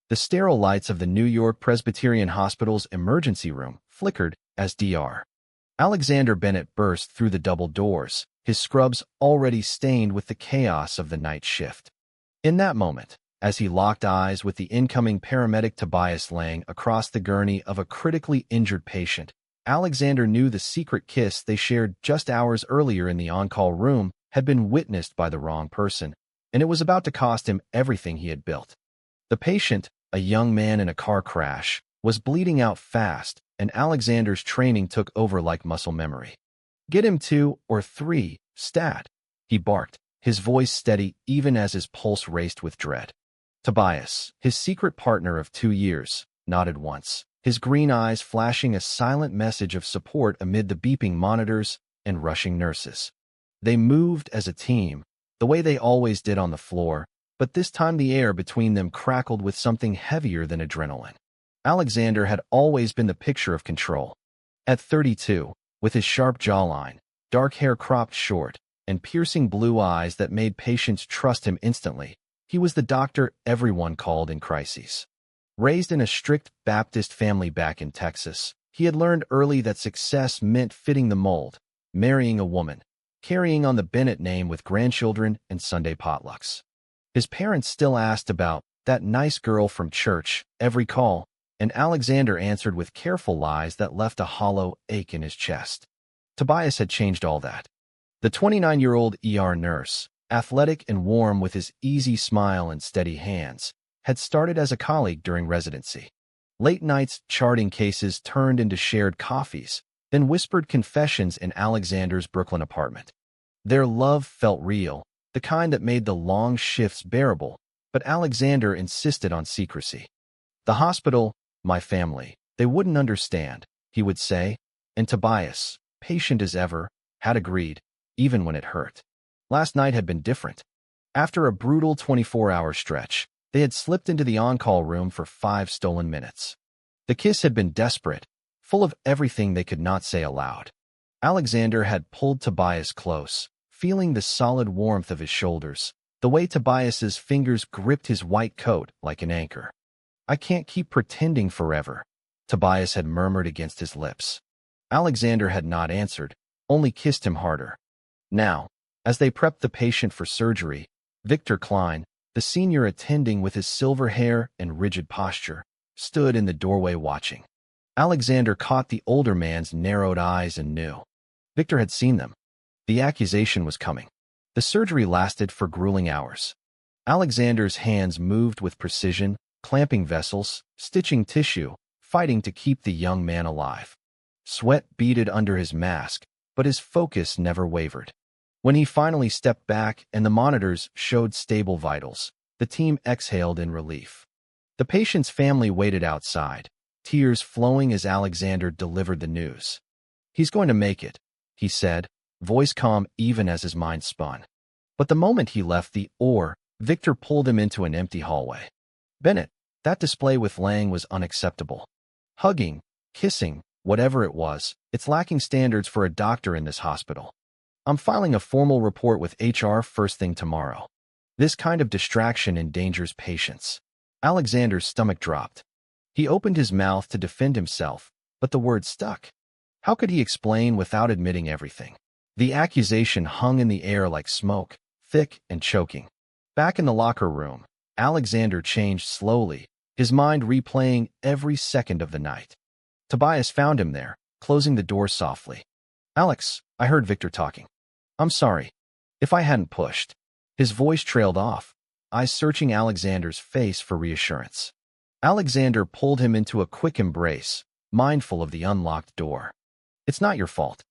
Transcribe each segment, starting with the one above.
The sterile lights of the New York Presbyterian Hospital's emergency room flickered as Dr. Alexander Bennett burst through the double doors, his scrubs already stained with the chaos of the night shift. In that moment, as he locked eyes with the incoming paramedic Tobias laying across the gurney of a critically injured patient, Alexander knew the secret kiss they shared just hours earlier in the on-call room had been witnessed by the wrong person, and it was about to cost him everything he had built. The patient, a young man in a car crash, was bleeding out fast, and Alexander's training took over like muscle memory. "Get him 2 or 3, stat," he barked, his voice steady even as his pulse raced with dread. Tobias, his secret partner of 2 years, nodded once, his green eyes flashing a silent message of support amid the beeping monitors and rushing nurses. They moved as a team, the way they always did on the floor, but this time the air between them crackled with something heavier than adrenaline. Alexander had always been the picture of control. At 32, with his sharp jawline, dark hair cropped short, and piercing blue eyes that made patients trust him instantly, he was the doctor everyone called in crises. Raised in a strict Baptist family back in Texas, he had learned early that success meant fitting the mold, marrying a woman, carrying on the Bennett name with grandchildren and Sunday potlucks. His parents still asked about that nice girl from church every call, and Alexander answered with careful lies that left a hollow ache in his chest. Tobias had changed all that. The 29-year-old nurse, athletic and warm with his easy smile and steady hands, had started as a colleague during residency. Late nights charting cases turned into shared coffees, then whispered confessions in Alexander's Brooklyn apartment. Their love felt real, the kind that made the long shifts bearable, but Alexander insisted on secrecy. "The hospital, my family, they wouldn't understand," he would say, and Tobias, patient as ever, had agreed, even when it hurt. Last night had been different. After a brutal 24-hour stretch, they had slipped into the on-call room for 5 stolen minutes. The kiss had been desperate, full of everything they could not say aloud. Alexander had pulled Tobias close, feeling the solid warmth of his shoulders, the way Tobias's fingers gripped his white coat like an anchor. "I can't keep pretending forever," Tobias had murmured against his lips. Alexander had not answered, only kissed him harder. Now, as they prepped the patient for surgery, Victor Klein, the senior attending with his silver hair and rigid posture, stood in the doorway watching. Alexander caught the older man's narrowed eyes and knew. Victor had seen them. The accusation was coming. The surgery lasted for grueling hours. Alexander's hands moved with precision, clamping vessels, stitching tissue, fighting to keep the young man alive. Sweat beaded under his mask, but his focus never wavered. When he finally stepped back and the monitors showed stable vitals, the team exhaled in relief. The patient's family waited outside, tears flowing as Alexander delivered the news. "He's going to make it," he said, voice calm even as his mind spun. But the moment he left the OR, Victor pulled him into an empty hallway. "Bennett, that display with Lang was unacceptable. Hugging, kissing, whatever it was, it's lacking standards for a doctor in this hospital. I'm filing a formal report with HR first thing tomorrow. This kind of distraction endangers patients." Alexander's stomach dropped. He opened his mouth to defend himself, but the words stuck. How could he explain without admitting everything? The accusation hung in the air like smoke, thick and choking. Back in the locker room, Alexander changed slowly, his mind replaying every second of the night. Tobias found him there, closing the door softly. "Alex, I heard Victor talking. I'm sorry. If I hadn't pushed." His voice trailed off, eyes searching Alexander's face for reassurance. Alexander pulled him into a quick embrace, mindful of the unlocked door. "It's not your fault.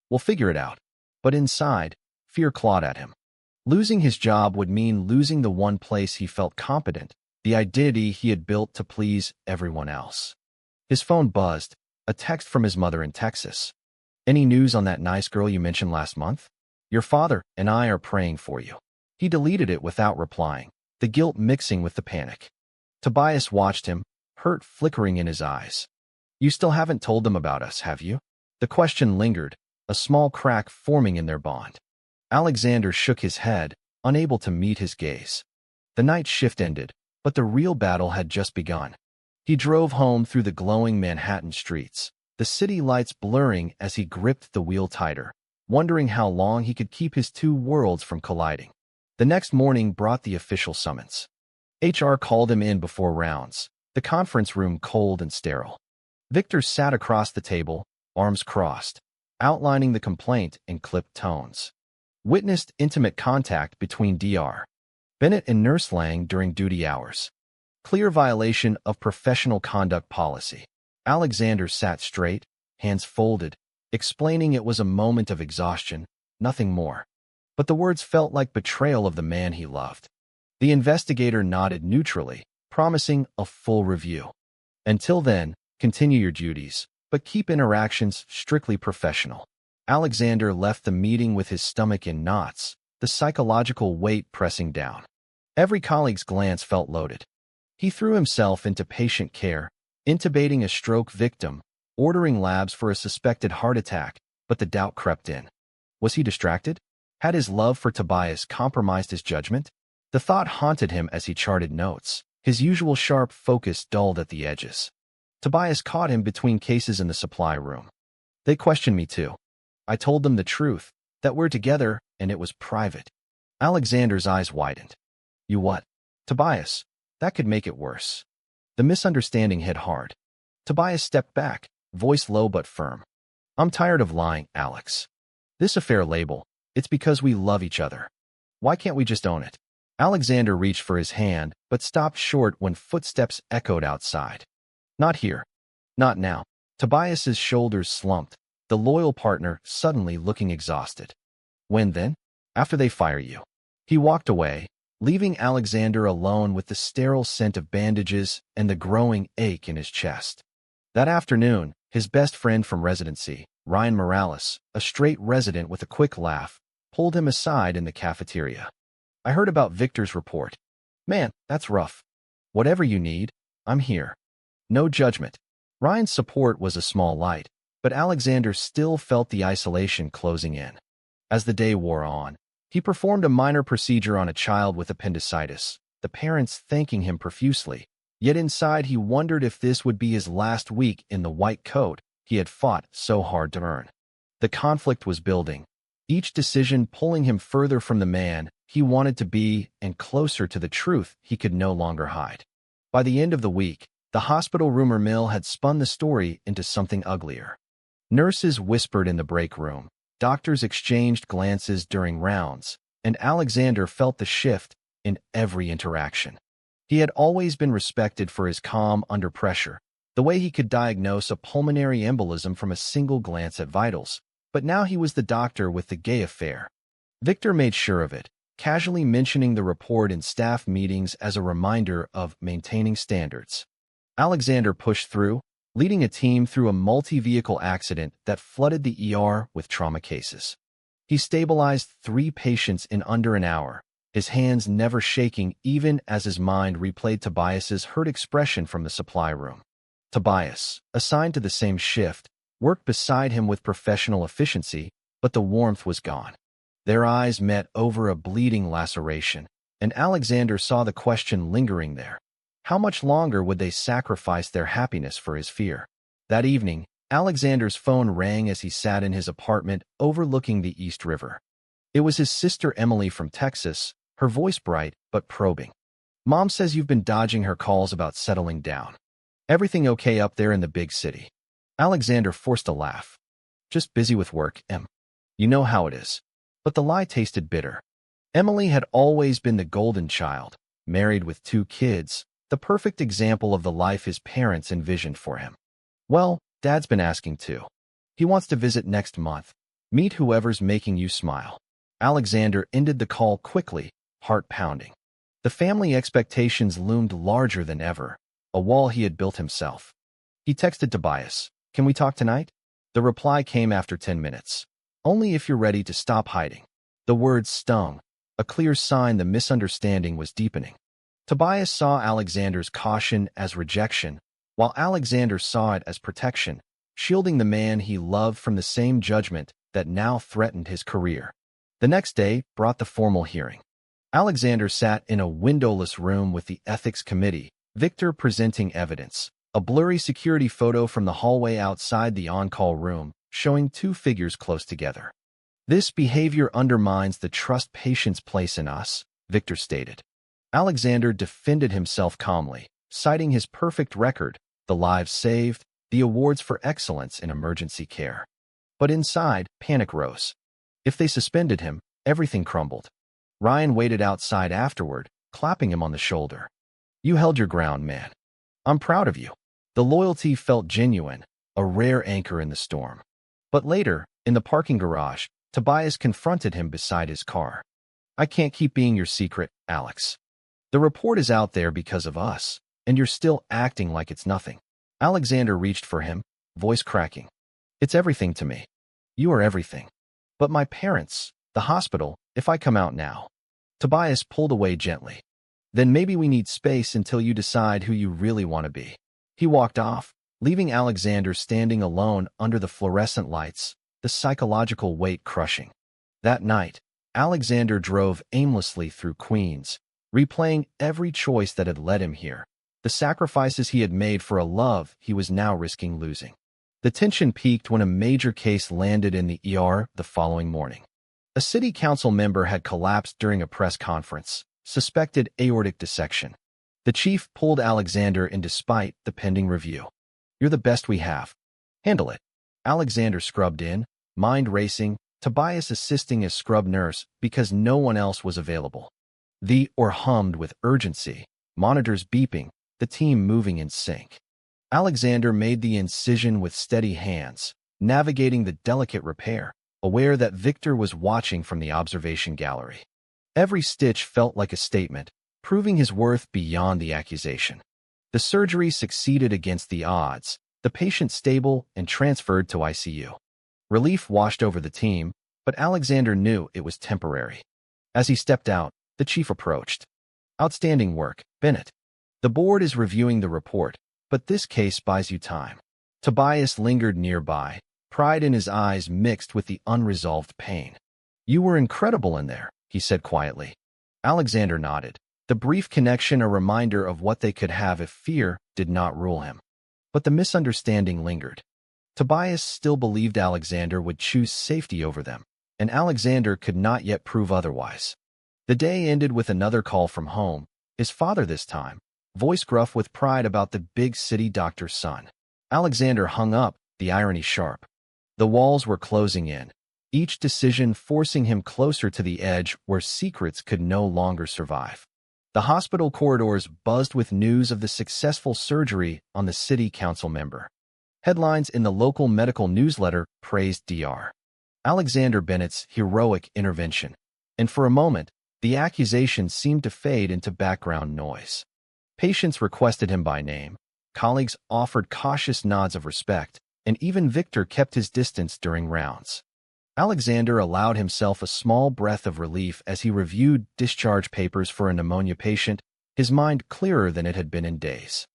We'll figure it out." But inside, fear clawed at him. Losing his job would mean losing the one place he felt competent, the identity he had built to please everyone else. His phone buzzed, a text from his mother in Texas. "Any news on that nice girl you mentioned last month? Your father and I are praying for you." He deleted it without replying, the guilt mixing with the panic. Tobias watched him, hurt flickering in his eyes. "You still haven't told them about us, have you?" The question lingered, a small crack forming in their bond. Alexander shook his head, unable to meet his gaze. The night shift ended, But the real battle had just begun. He drove home through the glowing Manhattan streets, the city lights blurring as he gripped the wheel tighter, wondering how long he could keep his two worlds from colliding. The next morning brought the official summons. HR called him in before rounds, the conference room cold and sterile. Victor sat across the table, arms crossed, outlining the complaint in clipped tones. Witnessed intimate contact between Dr. Bennett and Nurse Lang during duty hours. Clear violation of professional conduct policy. Alexander sat straight, hands folded, explaining it was a moment of exhaustion, nothing more. But the words felt like betrayal of the man he loved. The investigator nodded neutrally, promising a full review. Until then, continue your duties, but keep interactions strictly professional. Alexander left the meeting with his stomach in knots, the psychological weight pressing down. Every colleague's glance felt loaded. He threw himself into patient care, intubating a stroke victim, ordering labs for a suspected heart attack, but the doubt crept in. Was he distracted? Had his love for Tobias compromised his judgment? The thought haunted him as he charted notes, his usual sharp focus dulled at the edges. Tobias caught him between cases in the supply room. They questioned me too. I told them the truth, that we're together, and it was private. Alexander's eyes widened. You what? Tobias, that could make it worse. The misunderstanding hit hard. Tobias stepped back, voice low but firm. I'm tired of lying, Alex. This affair label, it's because we love each other. Why can't we just own it? Alexander reached for his hand, but stopped short when footsteps echoed outside. Not here. Not now. Tobias's shoulders slumped, the loyal partner suddenly looking exhausted. When then? After they fire you. He walked away, leaving Alexander alone with the sterile scent of bandages and the growing ache in his chest. That afternoon, his best friend from residency, Ryan Morales, a straight resident with a quick laugh, pulled him aside in the cafeteria. I heard about Victor's report. Man, that's rough. Whatever you need, I'm here. No judgment. Ryan's support was a small light, but Alexander still felt the isolation closing in. As the day wore on, he performed a minor procedure on a child with appendicitis, the parents thanking him profusely. Yet inside he wondered if this would be his last week in the white coat he had fought so hard to earn. The conflict was building, each decision pulling him further from the man he wanted to be and closer to the truth he could no longer hide. By the end of the week, the hospital rumor mill had spun the story into something uglier. Nurses whispered in the break room, doctors exchanged glances during rounds, and Alexander felt the shift in every interaction. He had always been respected for his calm under pressure, the way he could diagnose a pulmonary embolism from a single glance at vitals, but now he was the doctor with the gay affair. Victor made sure of it, casually mentioning the report in staff meetings as a reminder of maintaining standards. Alexander pushed through, leading a team through a multi-vehicle accident that flooded the ER with trauma cases. He stabilized 3 patients in under an hour, his hands never shaking even as his mind replayed Tobias's hurt expression from the supply room. Tobias, assigned to the same shift, worked beside him with professional efficiency, but the warmth was gone. Their eyes met over a bleeding laceration, and Alexander saw the question lingering there. How much longer would they sacrifice their happiness for his fear? That evening, Alexander's phone rang as he sat in his apartment overlooking the East River. It was his sister Emily from Texas, her voice bright but probing. Mom says you've been dodging her calls about settling down. Everything okay up there in the big city? Alexander forced a laugh. Just busy with work, Em. You know how it is. But the lie tasted bitter. Emily had always been the golden child, married with 2 kids, the perfect example of the life his parents envisioned for him. Well, Dad's been asking too. He wants to visit next month. Meet whoever's making you smile. Alexander ended the call quickly, heart pounding. The family expectations loomed larger than ever, a wall he had built himself. He texted Tobias, "Can we talk tonight?" The reply came after 10 minutes. "Only if you're ready to stop hiding." The words stung, a clear sign the misunderstanding was deepening. Tobias saw Alexander's caution as rejection, while Alexander saw it as protection, shielding the man he loved from the same judgment that now threatened his career. The next day brought the formal hearing. Alexander sat in a windowless room with the ethics committee, Victor presenting evidence. A blurry security photo from the hallway outside the on-call room, showing two figures close together. This behavior undermines the trust patients place in us, Victor stated. Alexander defended himself calmly, citing his perfect record, the lives saved, the awards for excellence in emergency care. But inside, panic rose. If they suspended him, everything crumbled. Ryan waited outside afterward, clapping him on the shoulder. You held your ground, man. I'm proud of you. The loyalty felt genuine, a rare anchor in the storm. But later, in the parking garage, Tobias confronted him beside his car. I can't keep being your secret, Alex. The report is out there because of us, and you're still acting like it's nothing. Alexander reached for him, voice cracking. It's everything to me. You are everything. But my parents, the hospital, if I come out now. Tobias pulled away gently. Then maybe we need space until you decide who you really want to be. He walked off, leaving Alexander standing alone under the fluorescent lights, the psychological weight crushing. That night, Alexander drove aimlessly through Queens, replaying every choice that had led him here, the sacrifices he had made for a love he was now risking losing. The tension peaked when a major case landed in the ER the following morning. A city council member had collapsed during a press conference, suspected aortic dissection. The chief pulled Alexander in despite the pending review. You're the best we have. Handle it. Alexander scrubbed in, mind racing, Tobias assisting as scrub nurse because no one else was available. The or hummed with urgency, monitors beeping, the team moving in sync. Alexander made the incision with steady hands, navigating the delicate repair, aware that Victor was watching from the observation gallery. Every stitch felt like a statement, proving his worth beyond the accusation. The surgery succeeded against the odds, the patient stable and transferred to ICU. Relief washed over the team, but Alexander knew it was temporary. As he stepped out, the chief approached. Outstanding work, Bennett. The board is reviewing the report, but this case buys you time. Tobias lingered nearby, pride in his eyes mixed with the unresolved pain. You were incredible in there, he said quietly. Alexander nodded, the brief connection a reminder of what they could have if fear did not rule him. But the misunderstanding lingered. Tobias still believed Alexander would choose safety over them, and Alexander could not yet prove otherwise. The day ended with another call from home, his father this time, voice gruff with pride about the big city doctor's son. Alexander hung up, the irony sharp. The walls were closing in, each decision forcing him closer to the edge where secrets could no longer survive. The hospital corridors buzzed with news of the successful surgery on the city council member. Headlines in the local medical newsletter praised Dr. Alexander Bennett's heroic intervention, and for a moment, the accusation seemed to fade into background noise. Patients requested him by name, colleagues offered cautious nods of respect, and even Victor kept his distance during rounds. Alexander allowed himself a small breath of relief as he reviewed discharge papers for a pneumonia patient, his mind clearer than it had been in days.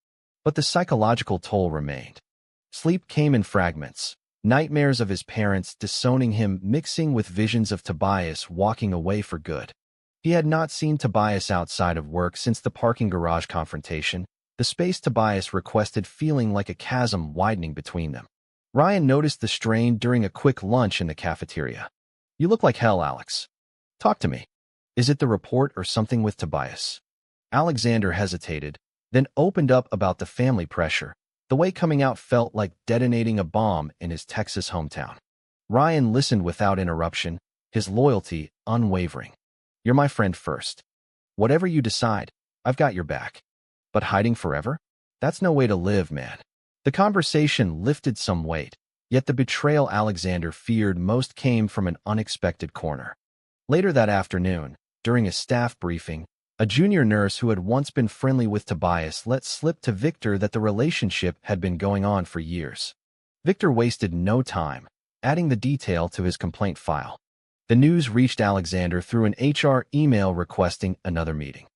But the psychological toll remained. Sleep came in fragments, nightmares of his parents disowning him mixing with visions of Tobias walking away for good. He had not seen Tobias outside of work since the parking garage confrontation, the space Tobias requested feeling like a chasm widening between them. Ryan noticed the strain during a quick lunch in the cafeteria. You look like hell, Alex. Talk to me. Is it the report or something with Tobias? Alexander hesitated, then opened up about the family pressure. The way coming out felt like detonating a bomb in his Texas hometown. Ryan listened without interruption, his loyalty unwavering. You're my friend first. Whatever you decide, I've got your back. But hiding forever? That's no way to live, man. The conversation lifted some weight, yet the betrayal Alexander feared most came from an unexpected corner. Later that afternoon, during a staff briefing, a junior nurse who had once been friendly with Tobias let slip to Victor that the relationship had been going on for years. Victor wasted no time, adding the detail to his complaint file. The news reached Alexander through an HR email requesting another meeting.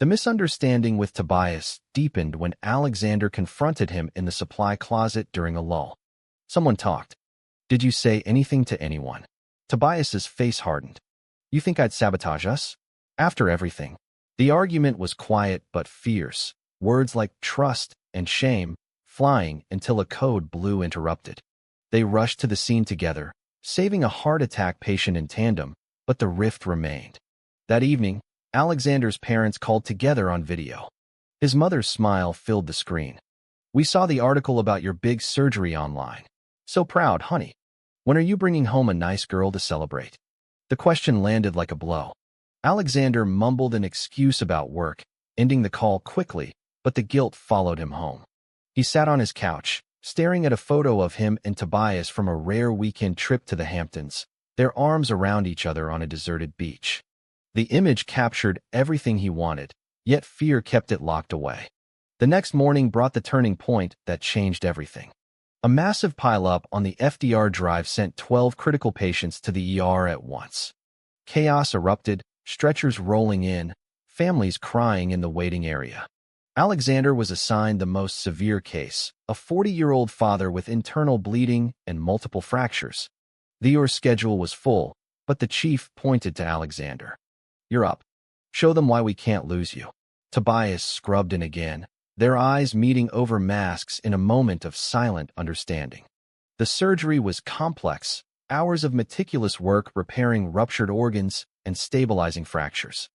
The misunderstanding with Tobias deepened when Alexander confronted him in the supply closet during a lull. Someone talked. Did you say anything to anyone? Tobias's face hardened. You think I'd sabotage us? After everything, the argument was quiet but fierce, words like trust and shame flying until a code blue interrupted. They rushed to the scene together, saving a heart attack patient in tandem, but the rift remained. That evening, Alexander's parents called together on video. His mother's smile filled the screen. "We saw the article about your big surgery online. So proud, honey. When are you bringing home a nice girl to celebrate?" The question landed like a blow. Alexander mumbled an excuse about work, ending the call quickly, but the guilt followed him home. He sat on his couch, staring at a photo of him and Tobias from a rare weekend trip to the Hamptons, their arms around each other on a deserted beach. The image captured everything he wanted, yet fear kept it locked away. The next morning brought the turning point that changed everything. A massive pileup on the FDR drive sent 12 critical patients to the ER at once. Chaos erupted, stretchers rolling in, families crying in the waiting area. Alexander was assigned the most severe case, a 40-year-old father with internal bleeding and multiple fractures. The ER schedule was full, but the chief pointed to Alexander. "You're up. Show them why we can't lose you." Tobias scrubbed in again, their eyes meeting over masks in a moment of silent understanding. The surgery was complex, hours of meticulous work repairing ruptured organs and stabilizing fractures.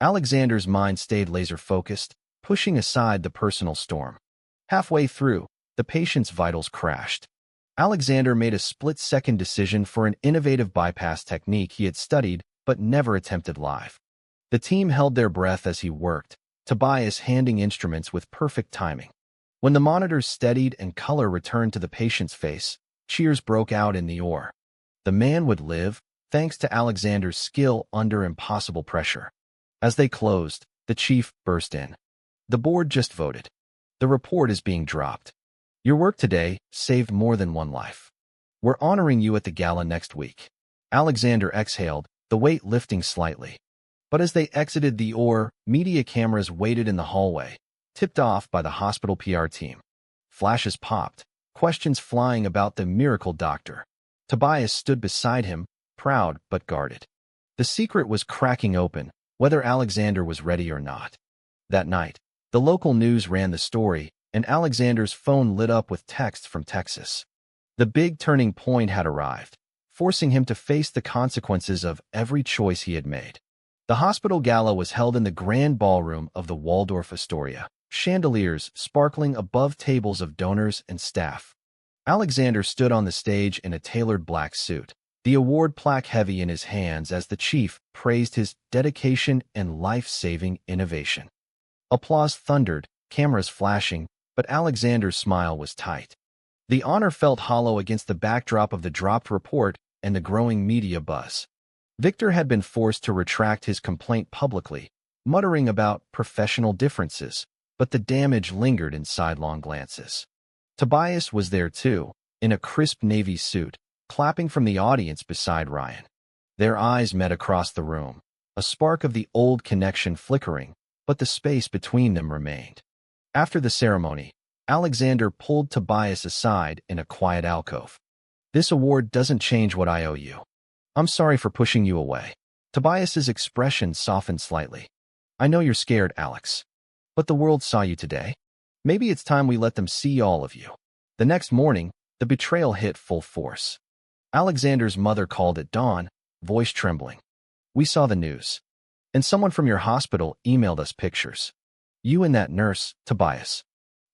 Alexander's mind stayed laser-focused, pushing aside the personal storm. Halfway through, the patient's vitals crashed. Alexander made a split-second decision for an innovative bypass technique he had studied but never attempted live. The team held their breath as he worked, Tobias handing instruments with perfect timing. When the monitors steadied and color returned to the patient's face, cheers broke out in the ER. The man would live, thanks to Alexander's skill under impossible pressure. As they closed, the chief burst in. "The board just voted. The report is being dropped. Your work today saved more than one life. We're honoring you at the gala next week." Alexander exhaled, the weight lifting slightly. But as they exited the ER, media cameras waited in the hallway, tipped off by the hospital PR team. Flashes popped, questions flying about the miracle doctor. Tobias stood beside him, proud but guarded. The secret was cracking open, whether Alexander was ready or not. That night, the local news ran the story, and Alexander's phone lit up with texts from Texas. The big turning point had arrived, forcing him to face the consequences of every choice he had made. The hospital gala was held in the grand ballroom of the Waldorf Astoria, chandeliers sparkling above tables of donors and staff. Alexander stood on the stage in a tailored black suit, the award plaque heavy in his hands as the chief praised his dedication and life-saving innovation. Applause thundered, cameras flashing, but Alexander's smile was tight. The honor felt hollow against the backdrop of the dropped report and the growing media buzz. Victor had been forced to retract his complaint publicly, muttering about professional differences, but the damage lingered in sidelong glances. Tobias was there too, in a crisp navy suit, clapping from the audience beside Ryan. Their eyes met across the room, a spark of the old connection flickering, but the space between them remained. After the ceremony, Alexander pulled Tobias aside in a quiet alcove. "This award doesn't change what I owe you. I'm sorry for pushing you away." Tobias's expression softened slightly. "I know you're scared, Alex. But the world saw you today. Maybe it's time we let them see all of you." The next morning, the betrayal hit full force. Alexander's mother called at dawn, voice trembling. "We saw the news. And someone from your hospital emailed us pictures. You and that nurse, Tobias.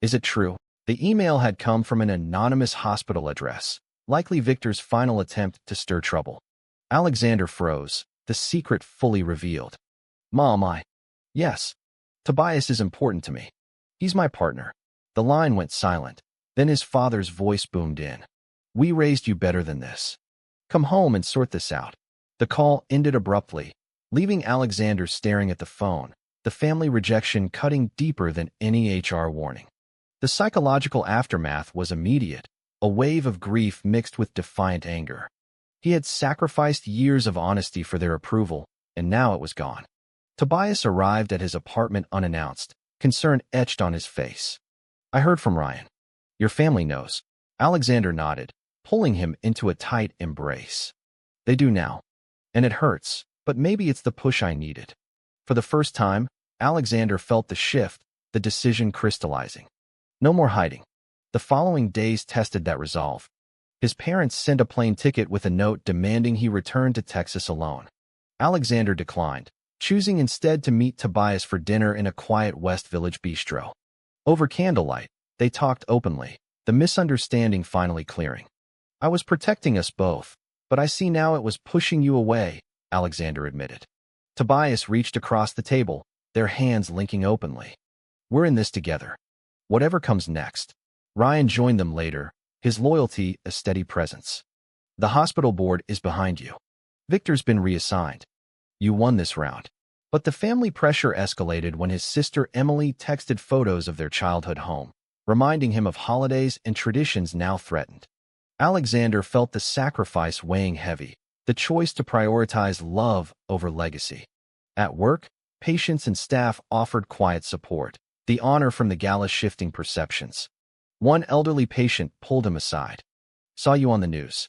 Is it true?" The email had come from an anonymous hospital address, likely Victor's final attempt to stir trouble. Alexander froze, the secret fully revealed. "Mom, Yes. Tobias is important to me. He's my partner." The line went silent. Then his father's voice boomed in. "We raised you better than this. Come home and sort this out." The call ended abruptly, leaving Alexander staring at the phone, the family rejection cutting deeper than any HR warning. The psychological aftermath was immediate, a wave of grief mixed with defiant anger. He had sacrificed years of honesty for their approval, and now it was gone. Tobias arrived at his apartment unannounced, concern etched on his face. "I heard from Ryan. Your family knows." Alexander nodded, pulling him into a tight embrace. "They do now. And it hurts, but maybe it's the push I needed." For the first time, Alexander felt the shift, the decision crystallizing. No more hiding. The following days tested that resolve. His parents sent a plane ticket with a note demanding he return to Texas alone. Alexander declined, choosing instead to meet Tobias for dinner in a quiet West Village bistro. Over candlelight, they talked openly, the misunderstanding finally clearing. "I was protecting us both, but I see now it was pushing you away," Alexander admitted. Tobias reached across the table, their hands linking openly. "We're in this together. Whatever comes next." Ryan joined them later, his loyalty a steady presence. "The hospital board is behind you. Victor's been reassigned. You won this round." But the family pressure escalated when his sister Emily texted photos of their childhood home, reminding him of holidays and traditions now threatened. Alexander felt the sacrifice weighing heavy, the choice to prioritize love over legacy. At work, patients and staff offered quiet support, the honor from the gala shifting perceptions. One elderly patient pulled him aside. "Saw you on the news.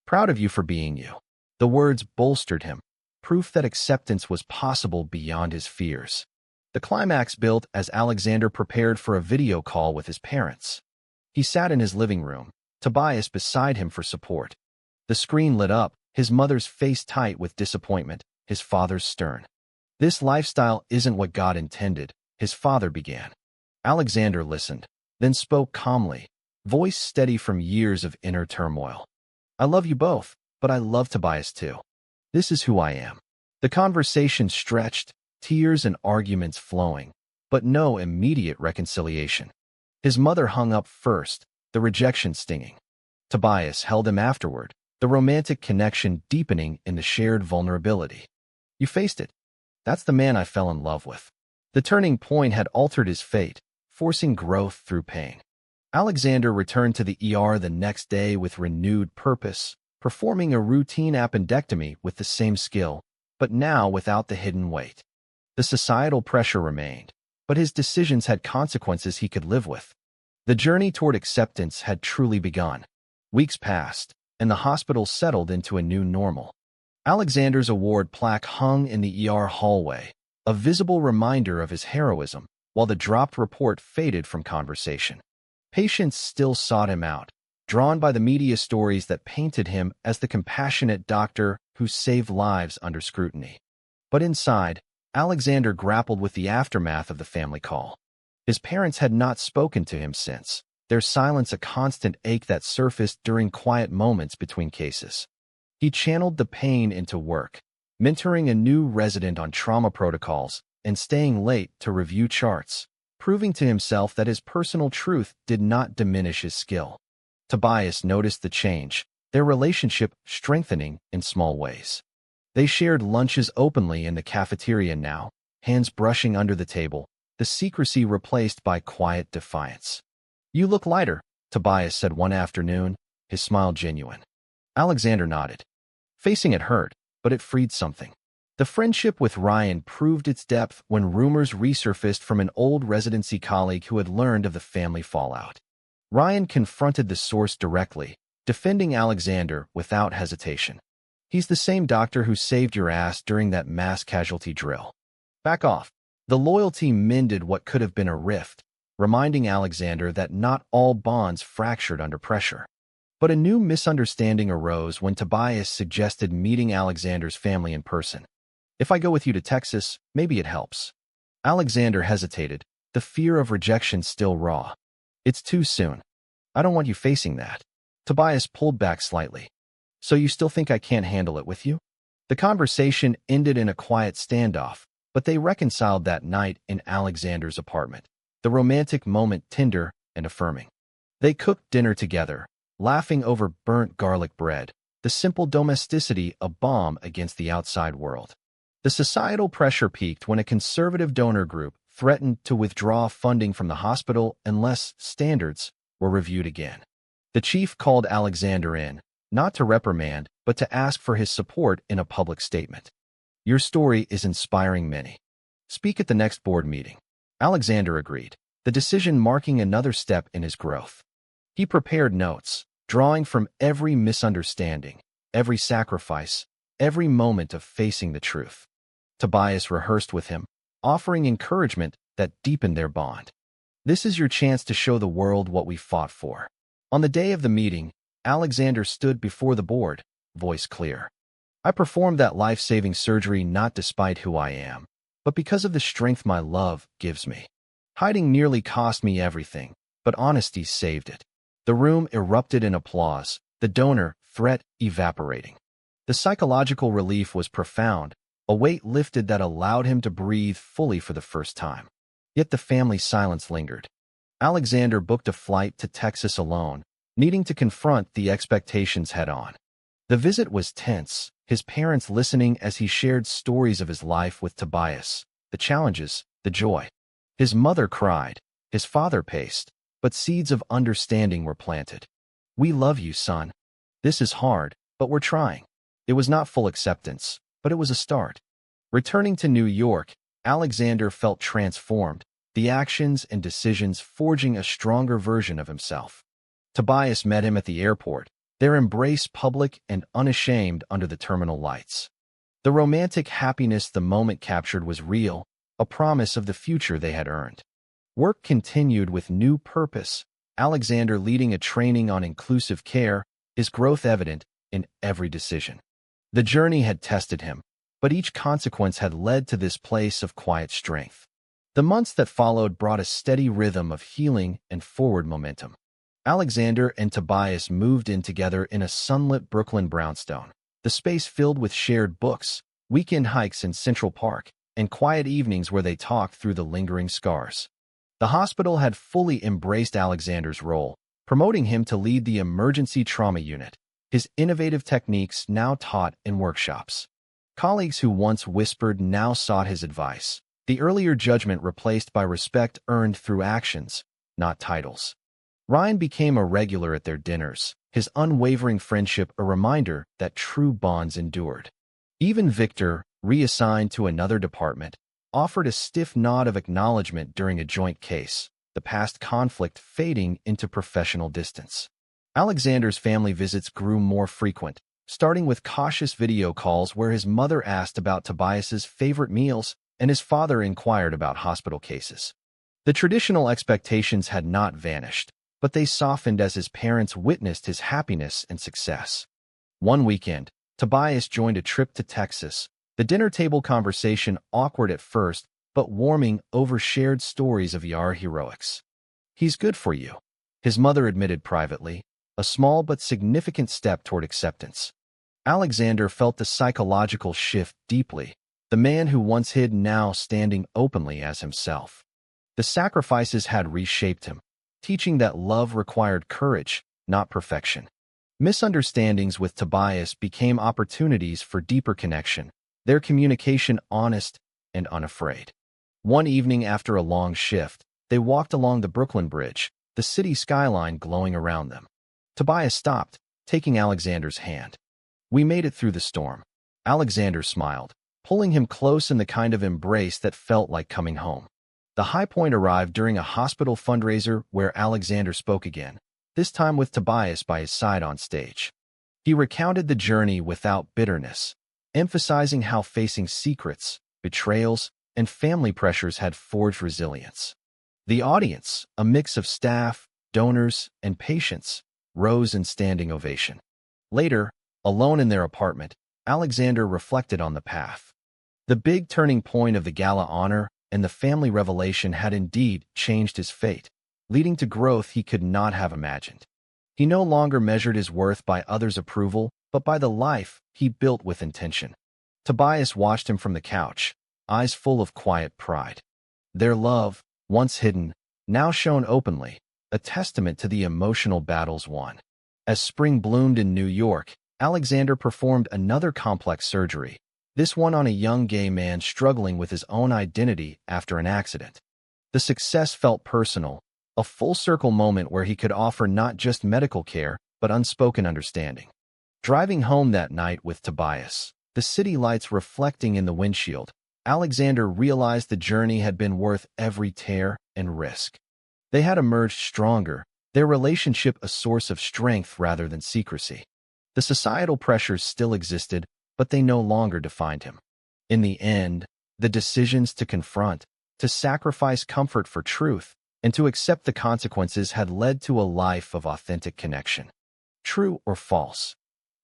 Proud of you for being you." The words bolstered him, proof that acceptance was possible beyond his fears. The climax built as Alexander prepared for a video call with his parents. He sat in his living room, Tobias beside him for support. The screen lit up, his mother's face tight with disappointment, his father's stern. "This lifestyle isn't what God intended," his father began. Alexander listened, then spoke calmly, voice steady from years of inner turmoil. "I love you both, but I love Tobias too. This is who I am." The conversation stretched, tears and arguments flowing, but no immediate reconciliation. His mother hung up first, the rejection stinging. Tobias held him afterward, the romantic connection deepening in the shared vulnerability. "You faced it. That's the man I fell in love with." The turning point had altered his fate, forcing growth through pain. Alexander returned to the ER the next day with renewed purpose, performing a routine appendectomy with the same skill, but now without the hidden weight. The societal pressure remained, but his decisions had consequences he could live with. The journey toward acceptance had truly begun. Weeks passed, and the hospital settled into a new normal. Alexander's award plaque hung in the ER hallway, a visible reminder of his heroism, while the dropped report faded from conversation. Patients still sought him out, drawn by the media stories that painted him as the compassionate doctor who saved lives under scrutiny. But inside, Alexander grappled with the aftermath of the family call. His parents had not spoken to him since, their silence a constant ache that surfaced during quiet moments between cases. He channeled the pain into work, mentoring a new resident on trauma protocols and staying late to review charts, proving to himself that his personal truth did not diminish his skill. Tobias noticed the change, their relationship strengthening in small ways. They shared lunches openly in the cafeteria now, hands brushing under the table, the secrecy replaced by quiet defiance. "You look lighter," Tobias said one afternoon, his smile genuine. Alexander nodded. Facing it hurt, but it freed something. The friendship with Ryan proved its depth when rumors resurfaced from an old residency colleague who had learned of the family fallout. Ryan confronted the source directly, defending Alexander without hesitation. "He's the same doctor who saved your ass during that mass casualty drill. Back off." The loyalty mended what could have been a rift, reminding Alexander that not all bonds fractured under pressure. But a new misunderstanding arose when Tobias suggested meeting Alexander's family in person. "If I go with you to Texas, maybe it helps." Alexander hesitated, the fear of rejection still raw. "It's too soon. I don't want you facing that." Tobias pulled back slightly. "So you still think I can't handle it with you?" The conversation ended in a quiet standoff, but they reconciled that night in Alexander's apartment, the romantic moment tender and affirming. They cooked dinner together, laughing over burnt garlic bread, the simple domesticity a balm against the outside world. The societal pressure peaked when a conservative donor group threatened to withdraw funding from the hospital unless standards were reviewed again. The chief called Alexander in, not to reprimand, but to ask for his support in a public statement. "Your story is inspiring many. Speak at the next board meeting." Alexander agreed, the decision marking another step in his growth. He prepared notes, drawing from every misunderstanding, every sacrifice, every moment of facing the truth. Tobias rehearsed with him, offering encouragement that deepened their bond. This is your chance to show the world what we fought for. On the day of the meeting, Alexander stood before the board, voice clear. I performed that life-saving surgery not despite who I am, but because of the strength my love gives me. Hiding nearly cost me everything, but honesty saved it. The room erupted in applause, the donor threat evaporating. The psychological relief was profound, a weight lifted that allowed him to breathe fully for the first time. Yet the family silence lingered. Alexander booked a flight to Texas alone, needing to confront the expectations head-on. The visit was tense, his parents listening as he shared stories of his life with Tobias, the challenges, the joy. His mother cried, his father paced, but seeds of understanding were planted. We love you, son. This is hard, but we're trying. It was not full acceptance, but it was a start. Returning to New York, Alexander felt transformed, the actions and decisions forging a stronger version of himself. Tobias met him at the airport, their embrace public and unashamed under the terminal lights. The romantic happiness the moment captured was real, a promise of the future they had earned. Work continued with new purpose, Alexander leading a training on inclusive care, his growth evident in every decision. The journey had tested him, but each consequence had led to this place of quiet strength. The months that followed brought a steady rhythm of healing and forward momentum. Alexander and Tobias moved in together in a sunlit Brooklyn brownstone, the space filled with shared books, weekend hikes in Central Park, and quiet evenings where they talked through the lingering scars. The hospital had fully embraced Alexander's role, promoting him to lead the emergency trauma unit, his innovative techniques now taught in workshops. Colleagues who once whispered now sought his advice, the earlier judgment replaced by respect earned through actions, not titles. Ryan became a regular at their dinners, his unwavering friendship a reminder that true bonds endured. Even Victor, reassigned to another department, offered a stiff nod of acknowledgement during a joint case, the past conflict fading into professional distance. Alexander's family visits grew more frequent, starting with cautious video calls where his mother asked about Tobias's favorite meals and his father inquired about hospital cases. The traditional expectations had not vanished, but they softened as his parents witnessed his happiness and success. One weekend, Tobias joined a trip to Texas, the dinner table conversation awkward at first, but warming over shared stories of your heroics. He's good for you, his mother admitted privately, a small but significant step toward acceptance. Alexander felt the psychological shift deeply, the man who once hid now standing openly as himself. The sacrifices had reshaped him, teaching that love required courage, not perfection. Misunderstandings with Tobias became opportunities for deeper connection, their communication honest and unafraid. One evening after a long shift, they walked along the Brooklyn Bridge, the city skyline glowing around them. Tobias stopped, taking Alexander's hand. We made it through the storm. Alexander smiled, pulling him close in the kind of embrace that felt like coming home. The high point arrived during a hospital fundraiser where Alexander spoke again, this time with Tobias by his side on stage. He recounted the journey without bitterness, emphasizing how facing secrets, betrayals, and family pressures had forged resilience. The audience, a mix of staff, donors, and patients, rose in standing ovation. Later, alone in their apartment, Alexander reflected on the path. The big turning point of the gala honor and the family revelation had indeed changed his fate, leading to growth he could not have imagined. He no longer measured his worth by others' approval, but by the life he built with intention. Tobias watched him from the couch, eyes full of quiet pride. Their love, once hidden, now shone openly, a testament to the emotional battles won. As spring bloomed in New York, Alexander performed another complex surgery, this one on a young gay man struggling with his own identity after an accident. The success felt personal, a full-circle moment where he could offer not just medical care, but unspoken understanding. Driving home that night with Tobias, the city lights reflecting in the windshield, Alexander realized the journey had been worth every tear and risk. They had emerged stronger, their relationship a source of strength rather than secrecy. The societal pressures still existed, but they no longer defined him. In the end, the decisions to confront, to sacrifice comfort for truth, and to accept the consequences had led to a life of authentic connection. True or false?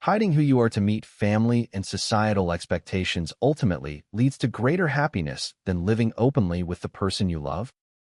Hiding who you are to meet family and societal expectations ultimately leads to greater happiness than living openly with the person you love.